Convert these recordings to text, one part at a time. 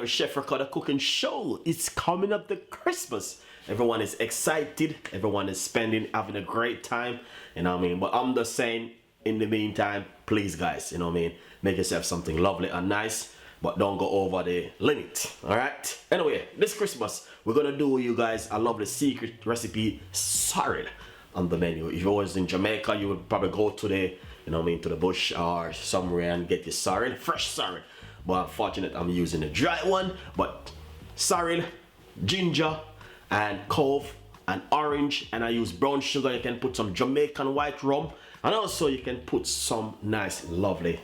favorite Chef Ricardo Cooking show. It's coming up to Christmas. Everyone is excited. Everyone is having a great time. You know what I mean? But I'm just saying, in the meantime, please guys, you know what I mean? Make yourself something lovely and nice, but don't go over the limit, all right? Anyway, this Christmas, we're gonna do you guys a lovely secret recipe, sorrel, on the menu. If you was in Jamaica, you would probably go to the, you know what I mean, to the bush or somewhere and get your sorrel, fresh sorrel. But unfortunately, I'm using a dry one. But sorrel, ginger, and clove, and orange, and I use brown sugar. You can put some Jamaican white rum, and also you can put some nice, lovely.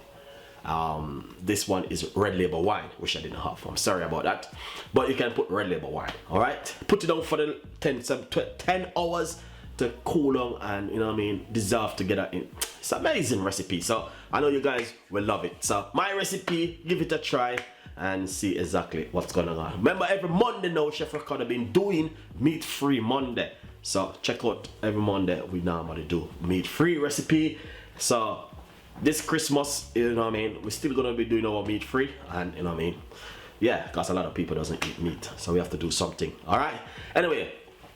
This one is red label wine, which I didn't have. I'm sorry about that, but you can put red label wine. All right, put it on for the 10 hours to cool down, and you know what I mean, dissolve together. It's an amazing recipe, so I know you guys will love it. So my recipe, give it a try and see exactly what's going on. Remember, every Monday now, Chef Ricardo been doing meat-free Monday, so check out every Monday we normally do meat-free recipe. So this Christmas, you know what I mean, we're still gonna be doing our meat-free, and you know what I mean, yeah, because a lot of people doesn't eat meat, so we have to do something. All right, anyway,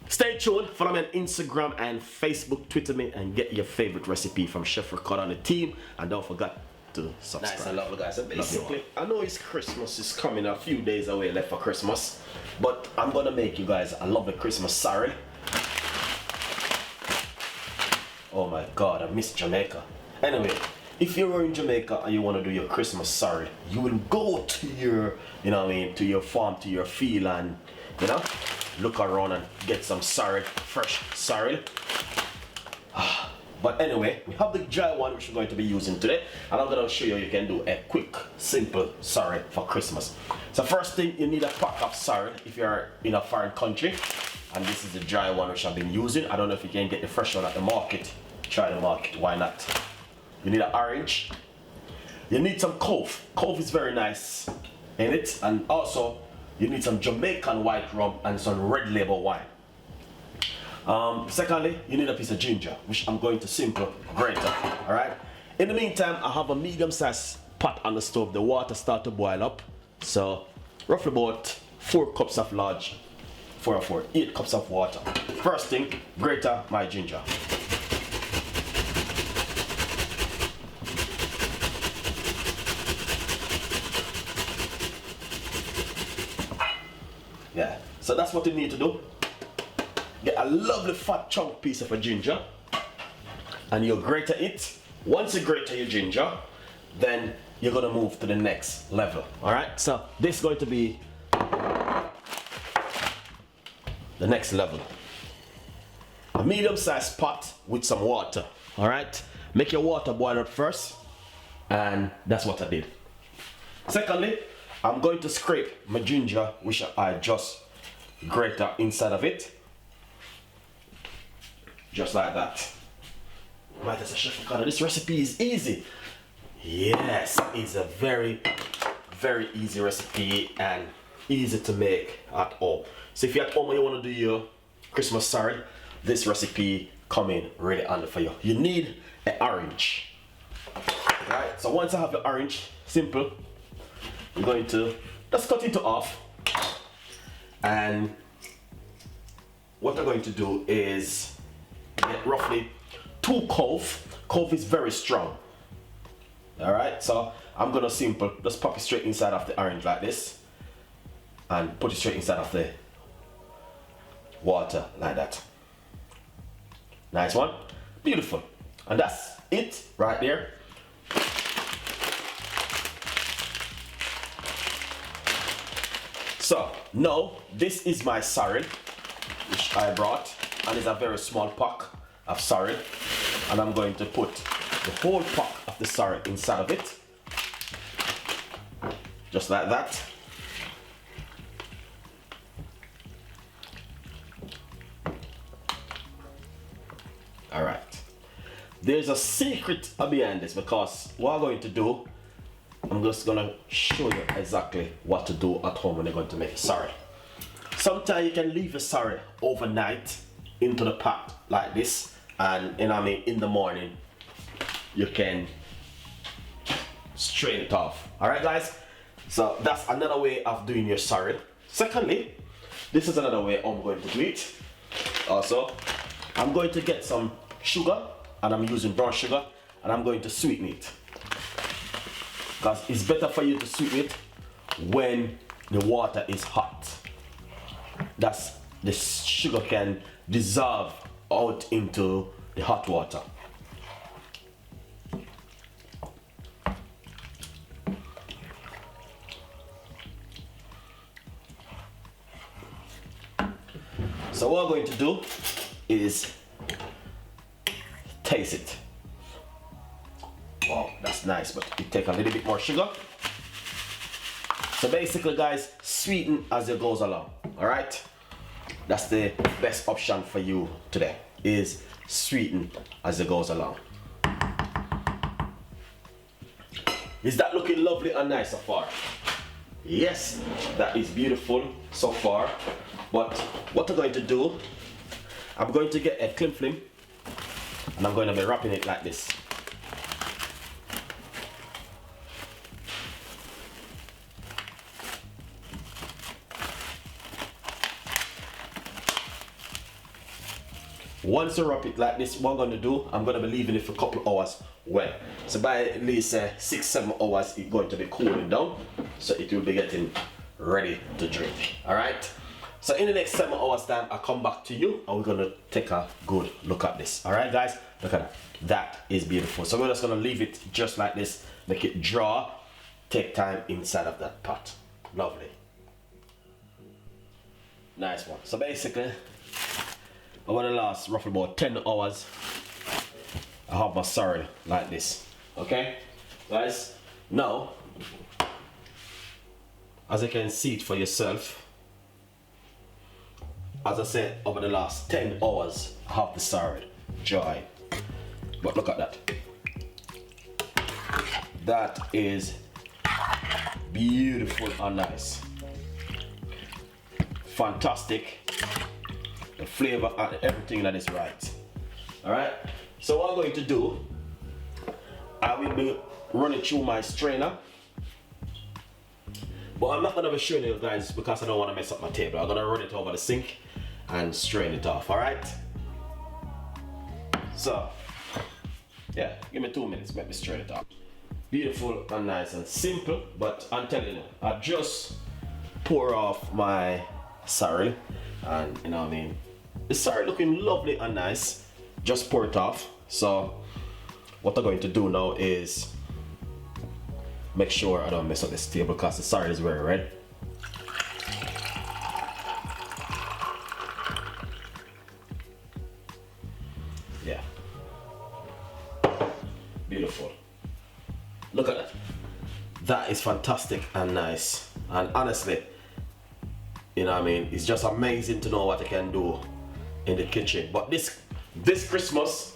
stay tuned. Follow me on Instagram and Facebook, Twitter me, and get your favorite recipe from Chef Ricardo and the team. And don't forget to subscribe. Nice and lovely, guys. So basically, I know it's Christmas is coming, a few days away left for Christmas, but I'm gonna make you guys a lovely Christmas sorrel. Oh my God, I miss Jamaica. Anyway, if you're in Jamaica and you want to do your Christmas sorrel, you will go to your, you know what I mean, to your farm, to your field, and you know, look around and get some sorrel, fresh sorrel. But anyway, we have the dry one which we're going to be using today, and I'm going to show you you can do a quick, simple sorrel for Christmas. So first thing, you need a pack of sorrel if you're in a foreign country, and this is the dry one which I've been using. I don't know if you can get the fresh one at the market. Try the market, why not? You need an orange. You need some clove. Clove is very nice in it, and also you need some Jamaican white rum and some red label wine. Secondly, you need a piece of ginger, which I'm going to simple grate up. All right. In the meantime, I have a medium-sized pot on the stove. The water start to boil up, so roughly about 4 cups of large, 8 cups of water. First thing, grate up my ginger. Yeah, so that's what you need to do. Get a lovely fat chunk piece of a ginger, and you grate it. Once you grate your ginger, then you're gonna move to the next level. All right, so this is going to be the next level. A medium-sized pot with some water. All right, make your water boil up first, and that's what I did. Secondly, I'm going to scrape my ginger, which I just grate up inside of it. Just like that. Right, as a Chef Ricardo, this recipe is easy. Yes, it's a very, very easy recipe and easy to make at all. So if you're at home and you want to do your Christmas sorrel, this recipe come in really handy for you. You need an orange. Right, so once I have the orange, simple, you're going to just cut it half, and what I'm going to do is get roughly 2 clove. Clove is very strong. All right, so I'm gonna simple just pop it straight inside of the orange like this, and put it straight inside of the water like that. Nice one, beautiful, and that's it right there. So now this is my sorrel, which I brought, and it's a very small pack of sorrel, and I'm going to put the whole pack of the sorrel inside of it, just like that. All right. There's a secret behind this, because what I'm going to do, I'm just gonna show you exactly what to do at home when you're going to make a sorrel. Sometimes you can leave a sorrel overnight into the pot like this, and you know what I mean, in the morning you can strain it off. All right guys, So that's another way of doing your sorrel. Secondly, this is another way I'm going to do it. Also, I'm going to get some sugar, and I'm using brown sugar, and I'm going to sweeten it. Because it's better for you to sweeten it when the water is hot. That's the sugar can dissolve out into the hot water. So what I'm going to do is taste it. Wow, that's nice, but you take a little bit more sugar. So basically, guys, sweeten as it goes along. All right, that's the best option for you today, is sweeten as it goes along. Is that looking lovely and nice so far? Yes, that is beautiful so far. But what I'm going to do, I'm going to get a cling film, and I'm going to be wrapping it like this. Once you wrap it like this, what I'm going to do, I'm going to be leaving it for a couple of hours well. So by at least 6-7 hours, it's going to be cooling down, so it will be getting ready to drink. All right. So in the next 7 hours time, I'll come back to you, and we're going to take a good look at this. All right, guys, look at that. That is beautiful. So we're just going to leave it just like this, make it draw, take time inside of that pot. Lovely. Nice one. So basically, over the last roughly about 10 hours, I have my sorrel like this. Okay, guys. Now, as you can see it for yourself, as I said, over the last 10 hours, I have the sorrel dry. But look at that. That is beautiful and nice. Fantastic. The flavor and everything that is right. Alright, so what I'm going to do, I will be running through my strainer, but I'm not going to be showing you guys because I don't want to mess up my table. I'm going to run it over the sink and strain it off. Alright, so yeah, give me 2 minutes, let me strain it off. Beautiful and nice and simple, but I'm telling you, I just pour off my sorrel, and you know what I mean, the sorrel looking lovely and nice. Just pour it off. So what I'm going to do now is make sure I don't mess up this table because the sorrel is very red. Yeah, beautiful. Look at that. That is fantastic and nice, and honestly, you know what I mean, it's just amazing to know what I can do in the kitchen. But this Christmas,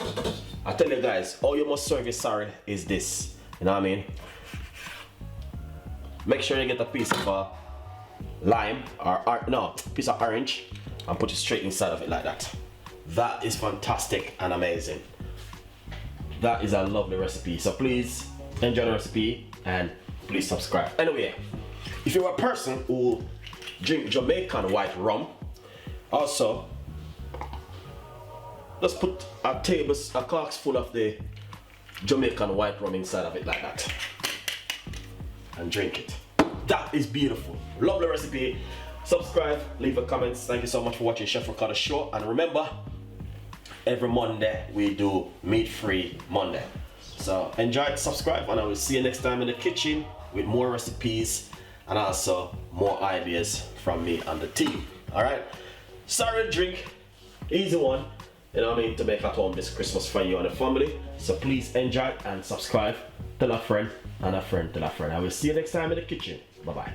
I tell you guys, all you must serve your sorrel is this. You know what I mean? Make sure you get a piece of lime or no, piece of orange, and put it straight inside of it like that. That is fantastic and amazing. That is a lovely recipe. So please enjoy the recipe and please subscribe. Anyway, if you're a person who drink Jamaican white rum, also just put a corks full of the Jamaican white rum inside of it like that and drink it. That is beautiful. Lovely recipe. Subscribe, leave a comment. Thank you so much for watching Chef Ricardo Show, and remember, every Monday we do meat-free Monday. So enjoy it, subscribe, and I will see you next time in the kitchen with more recipes and also more ideas from me and the team. Alright, sorrel drink, easy one, you know what I mean, to make at home this Christmas for you and the family. So please enjoy and subscribe. Tell a friend and a friend tell a friend. I will see you next time in the kitchen. Bye bye.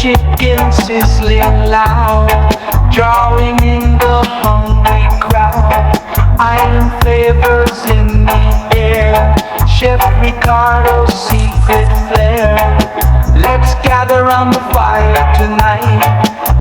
chicken sizzling loud, drawing in the hungry crowd. Iron flavors in the air, Chef Ricardo's secret flair. Let's gather round the fire tonight.